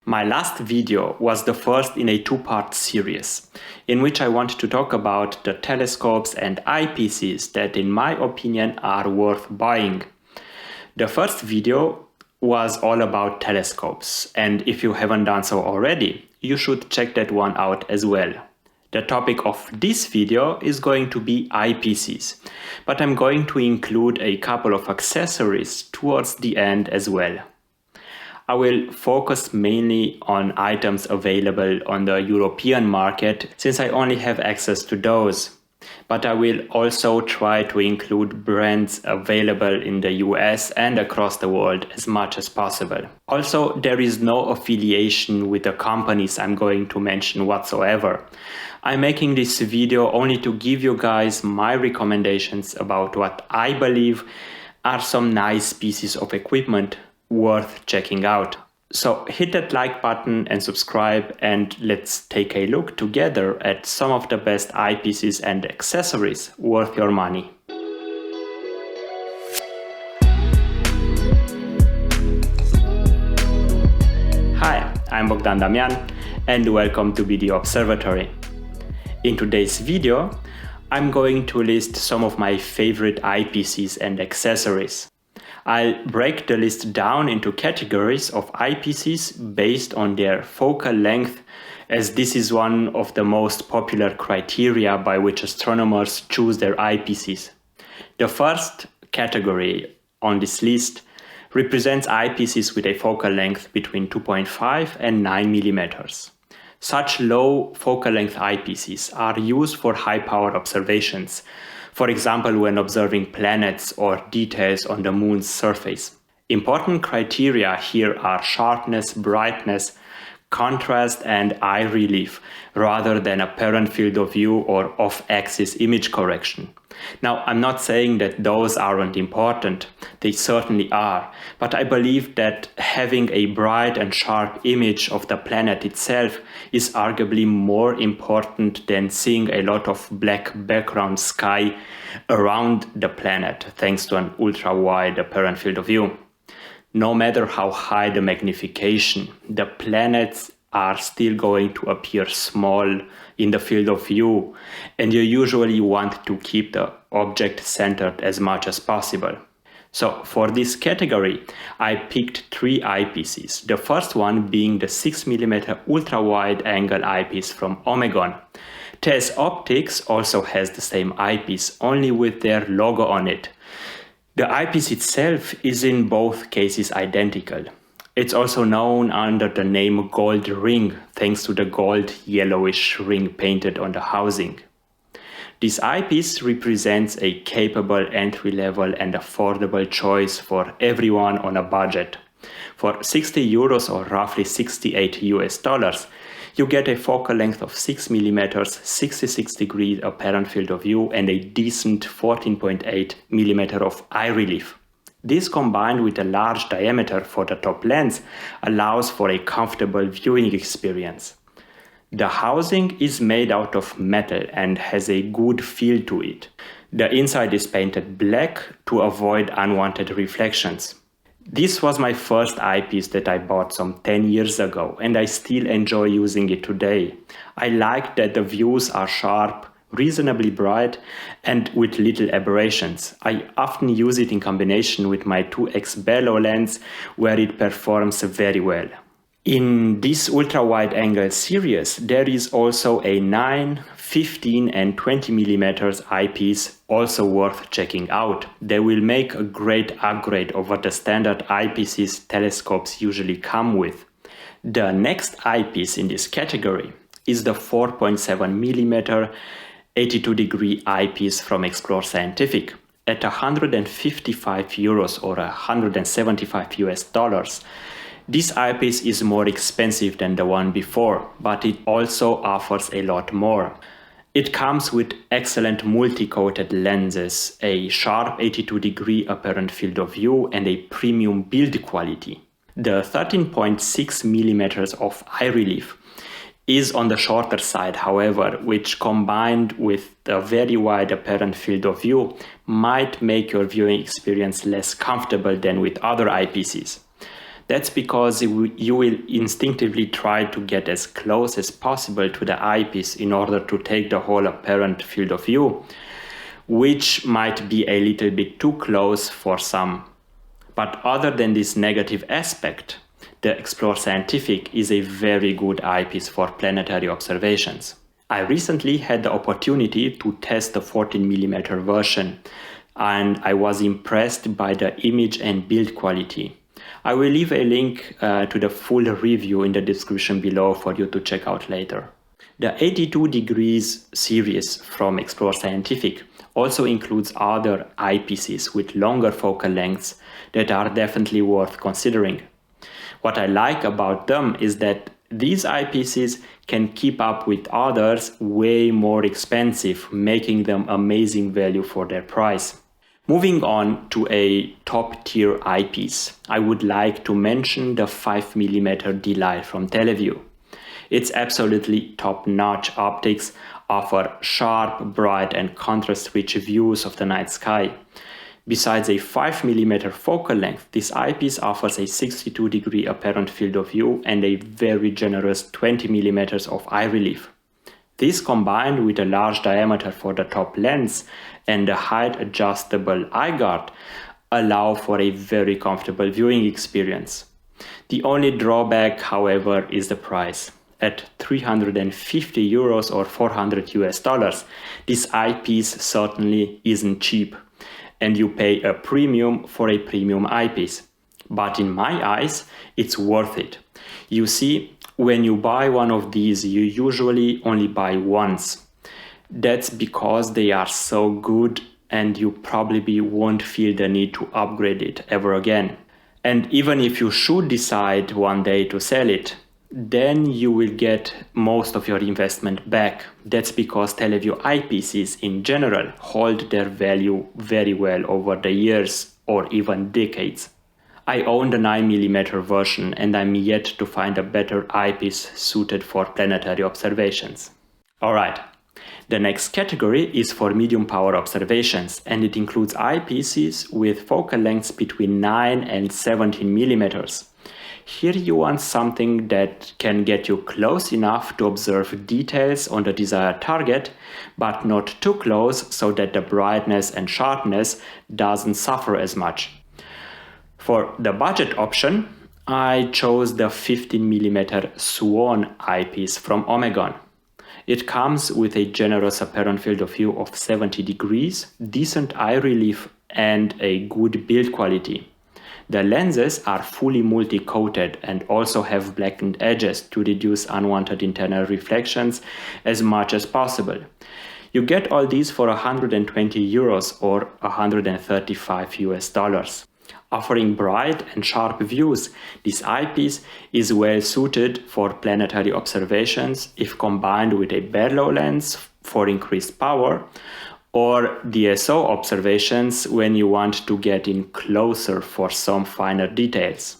My last video was the first in a two-part series, in which I want to talk about the telescopes and eyepieces that, in my opinion, are worth buying. The first video was all about telescopes, and if you haven't done so already, you should check that one out as well. The topic of this video is going to be eyepieces, but I'm going to include a couple of accessories towards the end as well. I will focus mainly on items available on the European market since I only have access to those. But I will also try to include brands available in the US and across the world as much as possible. Also, there is no affiliation with the companies I'm going to mention whatsoever. I'm making this video only to give you guys my recommendations about what I believe are some nice pieces of equipment worth checking out. So hit that like button and subscribe, and let's take a look together at some of the best eyepieces and accessories worth your money. Hi, I'm Bogdan Damian and welcome to Video Observatory. In today's video, I'm going to list some of my favorite eyepieces and accessories. I'll break the list down into categories of eyepieces based on their focal length, as this is one of the most popular criteria by which astronomers choose their eyepieces. The first category on this list represents eyepieces with a focal length between 2.5 and 9 millimeters. Such low focal length eyepieces are used for high-power observations, for example when observing planets or details on the moon's surface. Important criteria here are sharpness, brightness, contrast, and eye relief, rather than apparent field of view or off-axis image correction. Now, I'm not saying that those aren't important, they certainly are, but I believe that having a bright and sharp image of the planet itself is arguably more important than seeing a lot of black background sky around the planet thanks to an ultra-wide apparent field of view. No matter how high the magnification, the planets are still going to appear small in the field of view, and you usually want to keep the object centered as much as possible. So for this category, I picked three eyepieces, the first one being the 6mm ultra-wide angle eyepiece from Omegon. TS Optics also has the same eyepiece, only with their logo on it. The eyepiece itself is in both cases identical. It's also known under the name Gold Ring, thanks to the gold yellowish ring painted on the housing. This eyepiece represents a capable entry-level and affordable choice for everyone on a budget. For 60 euros or roughly $68, you get a focal length of 6 mm, 66 degree apparent field of view, and a decent 14.8 mm of eye relief. This, combined with a large diameter for the top lens, allows for a comfortable viewing experience. The housing is made out of metal and has a good feel to it. The inside is painted black to avoid unwanted reflections. This was my first eyepiece that I bought some 10 years ago, and I still enjoy using it today. I like that the views are sharp, reasonably bright, and with little aberrations. I often use it in combination with my 2x Barlows lens, where it performs very well. In this ultra-wide angle series, there is also a 9, 15 and 20 mm eyepiece also worth checking out. They will make a great upgrade over the standard eyepieces telescopes usually come with. The next eyepiece in this category is the 4.7mm 82 degree eyepiece from Explore Scientific. At 155 euros or $175. This eyepiece is more expensive than the one before, but it also offers a lot more. It comes with excellent multi-coated lenses, a sharp 82 degree apparent field of view, and a premium build quality. The 13.6 millimeters of eye relief is on the shorter side, however, which combined with a very wide apparent field of view might make your viewing experience less comfortable than with other eyepieces. That's because you will instinctively try to get as close as possible to the eyepiece in order to take the whole apparent field of view, which might be a little bit too close for some. But other than this negative aspect, the Explore Scientific is a very good eyepiece for planetary observations. I recently had the opportunity to test the 14mm version, and I was impressed by the image and build quality. I will leave a link to the full review in the description below for you to check out later. The 82 degrees series from Explore Scientific also includes other eyepieces with longer focal lengths that are definitely worth considering. What I like about them is that these eyepieces can keep up with others way more expensive, making them amazing value for their price. Moving on to a top-tier eyepiece, I would like to mention the 5mm DeLite from Tele Vue. Its absolutely top-notch optics offer sharp, bright and contrast-rich views of the night sky. Besides a 5mm focal length, this eyepiece offers a 62-degree apparent field of view and a very generous 20mm of eye relief. This, combined with a large diameter for the top lens and a height-adjustable eye guard, allow for a very comfortable viewing experience. The only drawback, however, is the price. At €350 or $400, this eyepiece certainly isn't cheap, and you pay a premium for a premium eyepiece. But in my eyes, it's worth it. You see, when you buy one of these, you usually only buy once. That's because they are so good and you probably won't feel the need to upgrade it ever again. And even if you should decide one day to sell it, then you will get most of your investment back. That's because Tele Vue eyepieces in general hold their value very well over the years or even decades. I own the 9mm version and I'm yet to find a better eyepiece suited for planetary observations. Alright, the next category is for medium power observations, and it includes eyepieces with focal lengths between 9 and 17mm. Here you want something that can get you close enough to observe details on the desired target, but not too close so that the brightness and sharpness doesn't suffer as much. For the budget option, I chose the 15mm SWAN eyepiece from Omegon. It comes with a generous apparent field of view of 70 degrees, decent eye relief and a good build quality. The lenses are fully multi-coated and also have blackened edges to reduce unwanted internal reflections as much as possible. You get all these for €120 or $135. Offering bright and sharp views, this eyepiece is well suited for planetary observations if combined with a Barlows lens for increased power, or DSO observations when you want to get in closer for some finer details.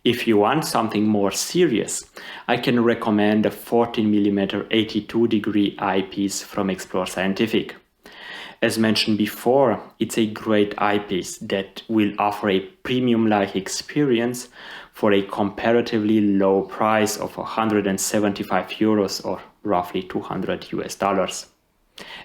If you want something more serious, I can recommend the 14mm 82-degree eyepiece from Explore Scientific. As mentioned before, it's a great eyepiece that will offer a premium-like experience for a comparatively low price of €175 or roughly $200.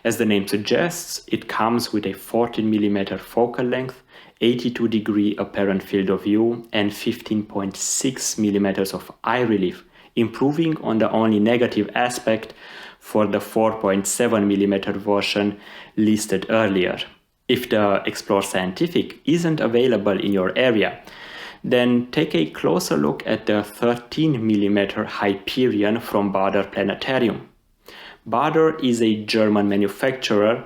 As the name suggests, it comes with a 14mm focal length, 82-degree apparent field of view and 15.6mm of eye relief, improving on the only negative aspect for the 4.7mm version listed earlier. If the Explore Scientific isn't available in your area, then take a closer look at the 13mm Hyperion from Baader Planetarium. Baader is a German manufacturer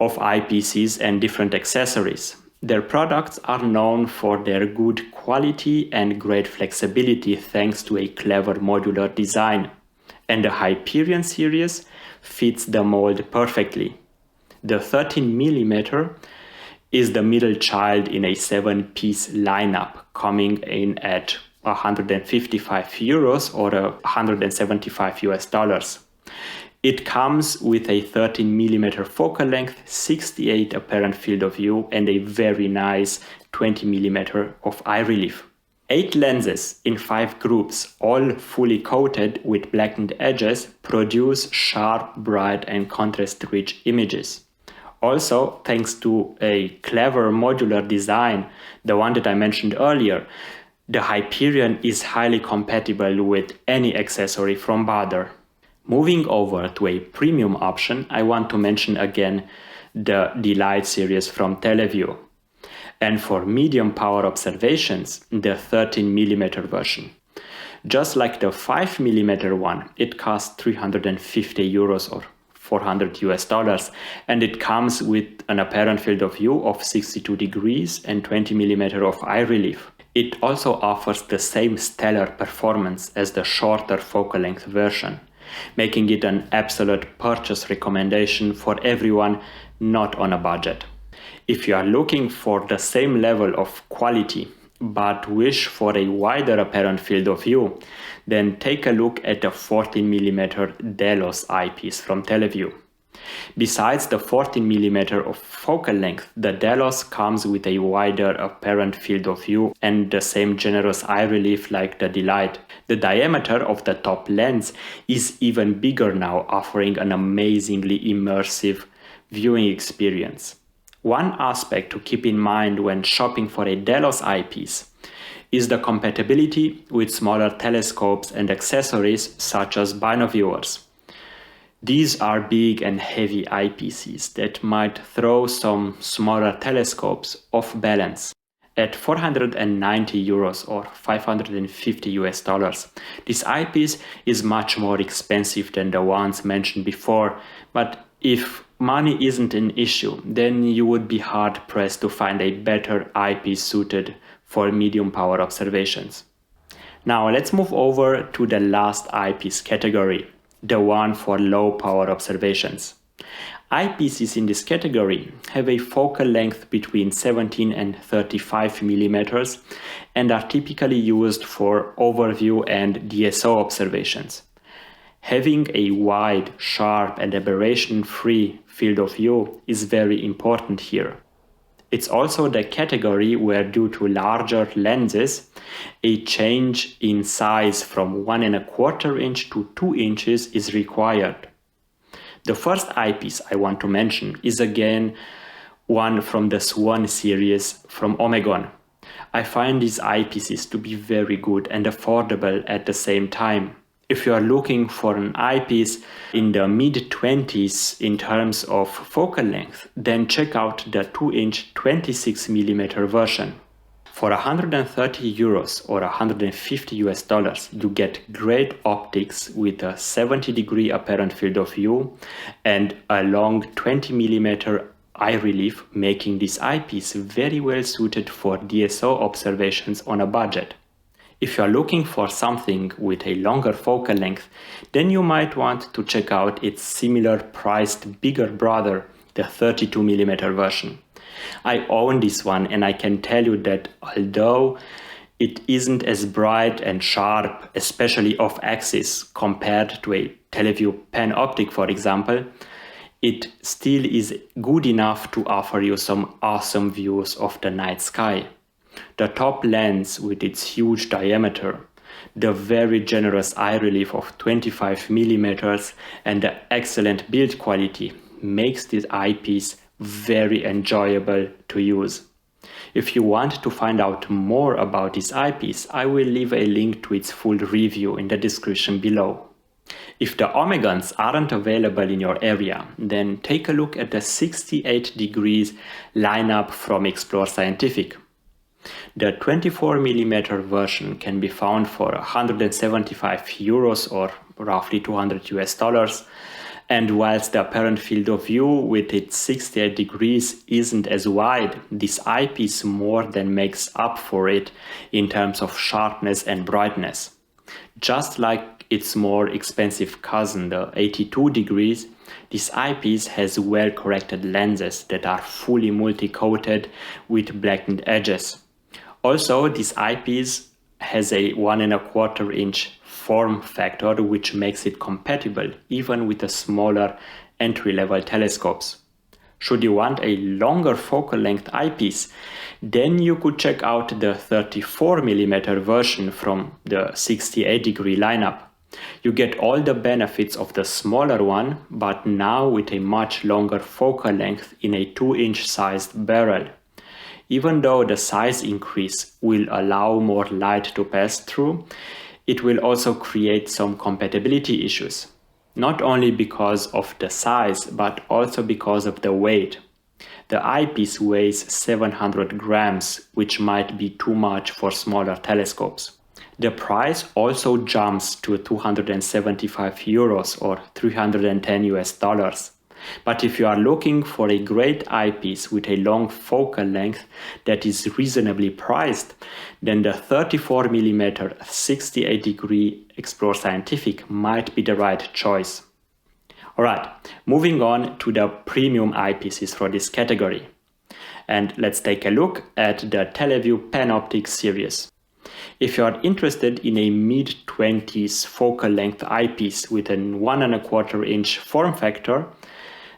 of eyepieces and different accessories. Their products are known for their good quality and great flexibility thanks to a clever modular design. And the Hyperion series fits the mold perfectly. The 13mm is the middle child in a 7-piece lineup, coming in at €155 or $175. It comes with a 13mm focal length, 68 apparent field of view and a very nice 20mm of eye relief. 8 lenses in 5 groups, all fully coated with blackened edges, produce sharp, bright and contrast-rich images. Also, thanks to a clever modular design, the one that I mentioned earlier, the Hyperion is highly compatible with any accessory from Baader. Moving over to a premium option, I want to mention again the DeLite series from Tele Vue. And for medium power observations, the 13mm version. Just like the 5mm one, it costs 350 euros or $400, and it comes with an apparent field of view of 62 degrees and 20mm of eye relief. It also offers the same stellar performance as the shorter focal length version, making it an absolute purchase recommendation for everyone not on a budget. If you are looking for the same level of quality but wish for a wider apparent field of view, then take a look at the 14mm Delos eyepiece from Tele Vue. Besides the 14mm of focal length, the Delos comes with a wider apparent field of view and the same generous eye relief like the DeLite. The diameter of the top lens is even bigger now, offering an amazingly immersive viewing experience. One aspect to keep in mind when shopping for a Delos eyepiece is the compatibility with smaller telescopes and accessories such as binoviewers. These are big and heavy eyepieces that might throw some smaller telescopes off balance. At 490 euros or $550, this eyepiece is much more expensive than the ones mentioned before, but if money isn't an issue, then you would be hard pressed to find a better eyepiece suited for medium power observations. Now let's move over to the last eyepiece category, the one for low power observations. Eyepieces in this category have a focal length between 17 and 35 millimeters and are typically used for overview and DSO observations. Having a wide, sharp and aberration-free field of view is very important here. It's also the category where, due to larger lenses, a change in size from 1¼ inch to 2 inches is required. The first eyepiece I want to mention is again one from the SWAN series from Omegon. I find these eyepieces to be very good and affordable at the same time. If you are looking for an eyepiece in the mid-20s in terms of focal length, then check out the 2-inch 26mm version. For 130 euros or $150, you get great optics with a 70-degree apparent field of view and a long 20mm eye relief, making this eyepiece very well suited for DSO observations on a budget. If you are looking for something with a longer focal length, then you might want to check out its similar priced bigger brother, the 32mm version. I own this one and I can tell you that although it isn't as bright and sharp, especially off-axis, compared to a Tele Vue Panoptic, for example, it still is good enough to offer you some awesome views of the night sky. The top lens with its huge diameter, the very generous eye relief of 25mm and the excellent build quality makes this eyepiece very enjoyable to use. If you want to find out more about this eyepiece, I will leave a link to its full review in the description below. If the Omegons aren't available in your area, then take a look at the 68 degrees lineup from Explore Scientific. The 24mm version can be found for 175 euros or roughly $200, and whilst the apparent field of view with its 68 degrees isn't as wide, this eyepiece more than makes up for it in terms of sharpness and brightness. Just like its more expensive cousin, the 82 degrees, this eyepiece has well-corrected lenses that are fully multi-coated with blackened edges. Also, this eyepiece has a 1¼ inch form factor, which makes it compatible even with the smaller entry-level telescopes. Should you want a longer focal length eyepiece, then you could check out the 34mm version from the 68-degree lineup. You get all the benefits of the smaller one, but now with a much longer focal length in a 2-inch sized barrel. Even though the size increase will allow more light to pass through, it will also create some compatibility issues. Not only because of the size, but also because of the weight. The eyepiece weighs 700 grams, which might be too much for smaller telescopes. The price also jumps to 275 euros or $310. But if you are looking for a great eyepiece with a long focal length that is reasonably priced, then the 34mm 68-degree Explore Scientific might be the right choice. Alright, moving on to the premium eyepieces for this category. And let's take a look at the Tele Vue Panoptic series. If you are interested in a mid-20s focal length eyepiece with a 1.25-inch form factor,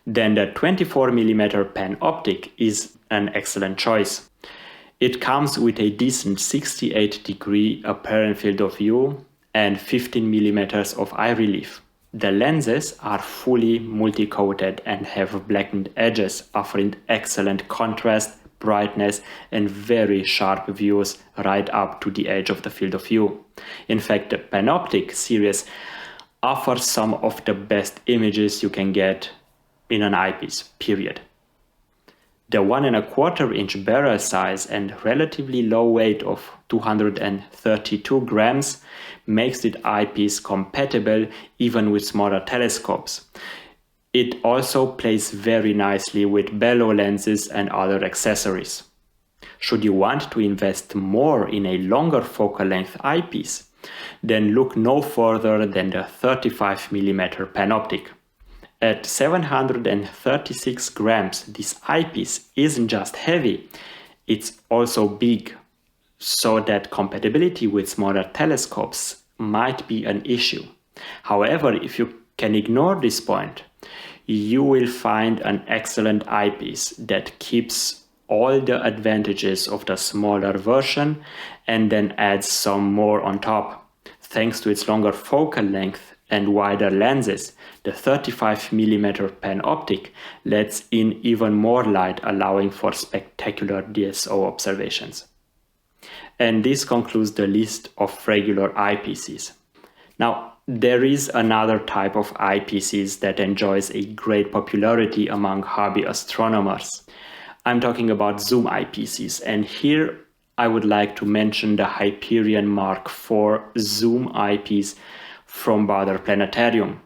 then the 24mm Panoptic is an excellent choice. It comes with a decent 68-degree apparent field of view and 15mm of eye relief. The lenses are fully multi-coated and have blackened edges, offering excellent contrast, brightness, and very sharp views right up to the edge of the field of view. In fact, the Panoptic series offers some of the best images you can get in an eyepiece, period. The 1.25-inch barrel size and relatively low weight of 232 grams makes the eyepiece compatible even with smaller telescopes. It also plays very nicely with bellow lenses and other accessories. Should you want to invest more in a longer focal length eyepiece, then look no further than the 35mm Panoptic. At 736 grams, this eyepiece isn't just heavy, it's also big, so that compatibility with smaller telescopes might be an issue. However, if you can ignore this point, you will find an excellent eyepiece that keeps all the advantages of the smaller version and then adds some more on top. Thanks to its longer focal length and wider lenses, the 35mm Panoptic lets in even more light, allowing for spectacular DSO observations. And this concludes the list of regular eyepieces. Now, there is another type of eyepieces that enjoys a great popularity among hobby astronomers. I'm talking about zoom eyepieces, and here I would like to mention the Hyperion Mark IV zoom eyepiece from Baader Planetarium.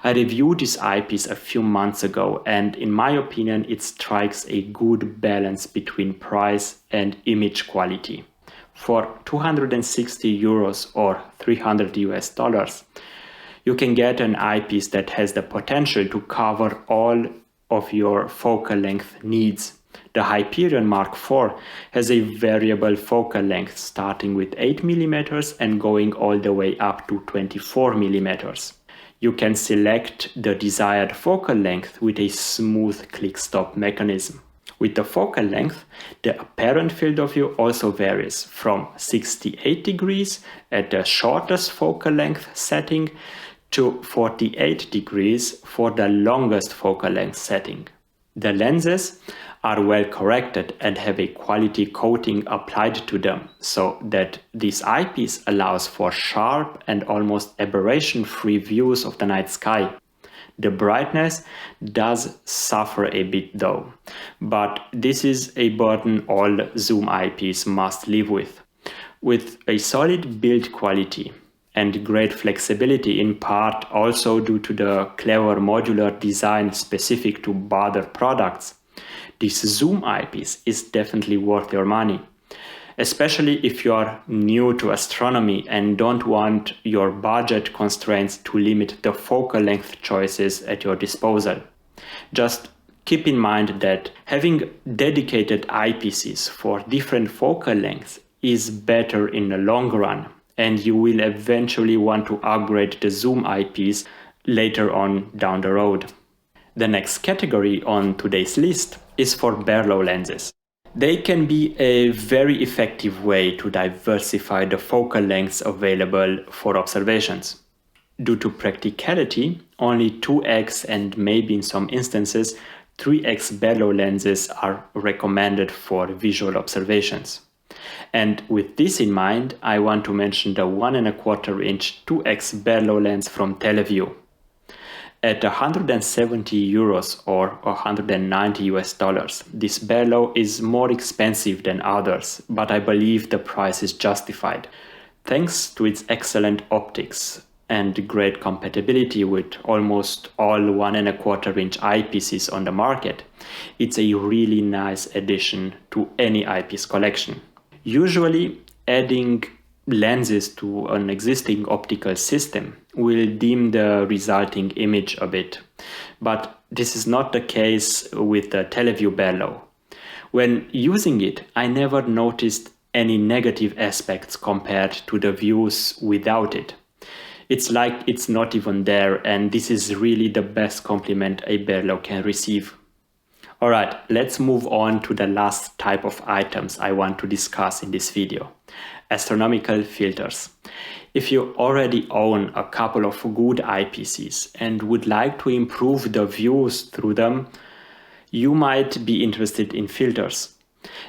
I reviewed this eyepiece a few months ago, and in my opinion it strikes a good balance between price and image quality. For 260 euros or $300, you can get an eyepiece that has the potential to cover all of your focal length needs. The Hyperion Mark IV has a variable focal length starting with 8mm and going all the way up to 24mm. You can select the desired focal length with a smooth click-stop mechanism. With the focal length, the apparent field of view also varies from 68 degrees at the shortest focal length setting to 48 degrees for the longest focal length setting. The lenses are well corrected and have a quality coating applied to them, so that this eyepiece allows for sharp and almost aberration-free views of the night sky. The brightness does suffer a bit though, but this is a burden all zoom eyepiece must live with. With a solid build quality and great flexibility, in part also due to the clever modular design specific to Baader products, this zoom eyepiece is definitely worth your money. Especially if you are new to astronomy and don't want your budget constraints to limit the focal length choices at your disposal. Just keep in mind that having dedicated eyepieces for different focal lengths is better in the long run, and you will eventually want to upgrade the zoom eyepiece later on down the road. The next category on today's list is for Barlows lenses. They can be a very effective way to diversify the focal lengths available for observations. Due to practicality, only 2x and maybe in some instances 3x Barlows lenses are recommended for visual observations. And with this in mind, I want to mention the 1.25 inch 2x Barlows lens from Tele Vue. At 170 euros or 190 US dollars, this Barlows is more expensive than others, but I believe the price is justified. Thanks to its excellent optics and great compatibility with almost all 1.25 inch eyepieces on the market, it's a really nice addition to any eyepiece collection. Usually, adding lenses to an existing optical system will dim the resulting image a bit, but this is not the case with the Tele Vue Barlows. When using it, I never noticed any negative aspects compared to the views without it. It's like it's not even there, and this is really the best compliment a Barlows can receive. Alright, let's move on to the last type of items I want to discuss in this video: astronomical filters. If you already own a couple of good eyepieces and would like to improve the views through them, you might be interested in filters.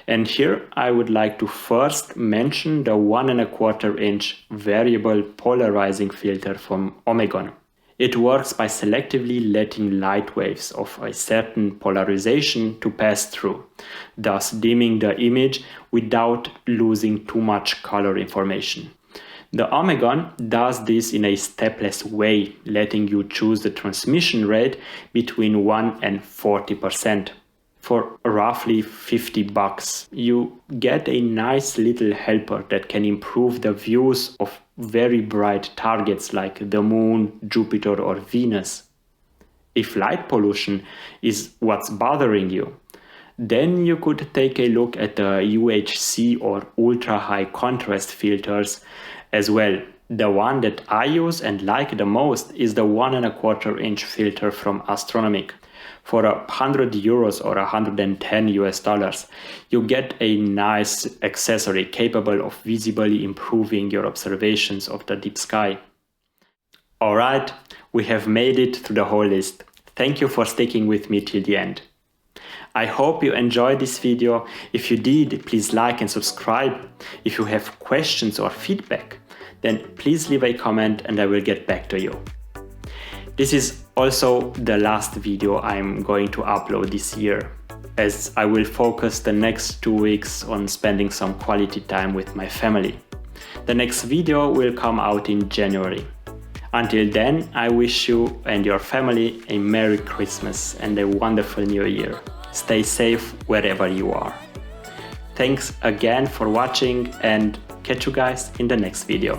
And here I would like to first mention the 1.25 inch variable polarizing filter from Omegon. It works by selectively letting light waves of a certain polarization to pass through, thus dimming the image without losing too much color information. The Omegon does this in a stepless way, letting you choose the transmission rate between 1 and 40%. For roughly $50, you get a nice little helper that can improve the views of very bright targets like the Moon, Jupiter or Venus. If light pollution is what's bothering you, then you could take a look at the UHC or ultra high contrast filters as well. The one that I use and like the most is the 1.25 inch filter from Astronomic. For 100 euros or 110 US dollars, you get a nice accessory capable of visibly improving your observations of the deep sky. Alright, we have made it through the whole list. Thank you for sticking with me till the end. I hope you enjoyed this video. If you did, please like and subscribe. If you have questions or feedback, then please leave a comment and I will get back to you. This is also the last video I'm going to upload this year, as I will focus the next 2 weeks on spending some quality time with my family. The next video will come out in January. Until then, I wish you and your family a Merry Christmas and a wonderful New Year. Stay safe wherever you are. Thanks again for watching and catch you guys in the next video.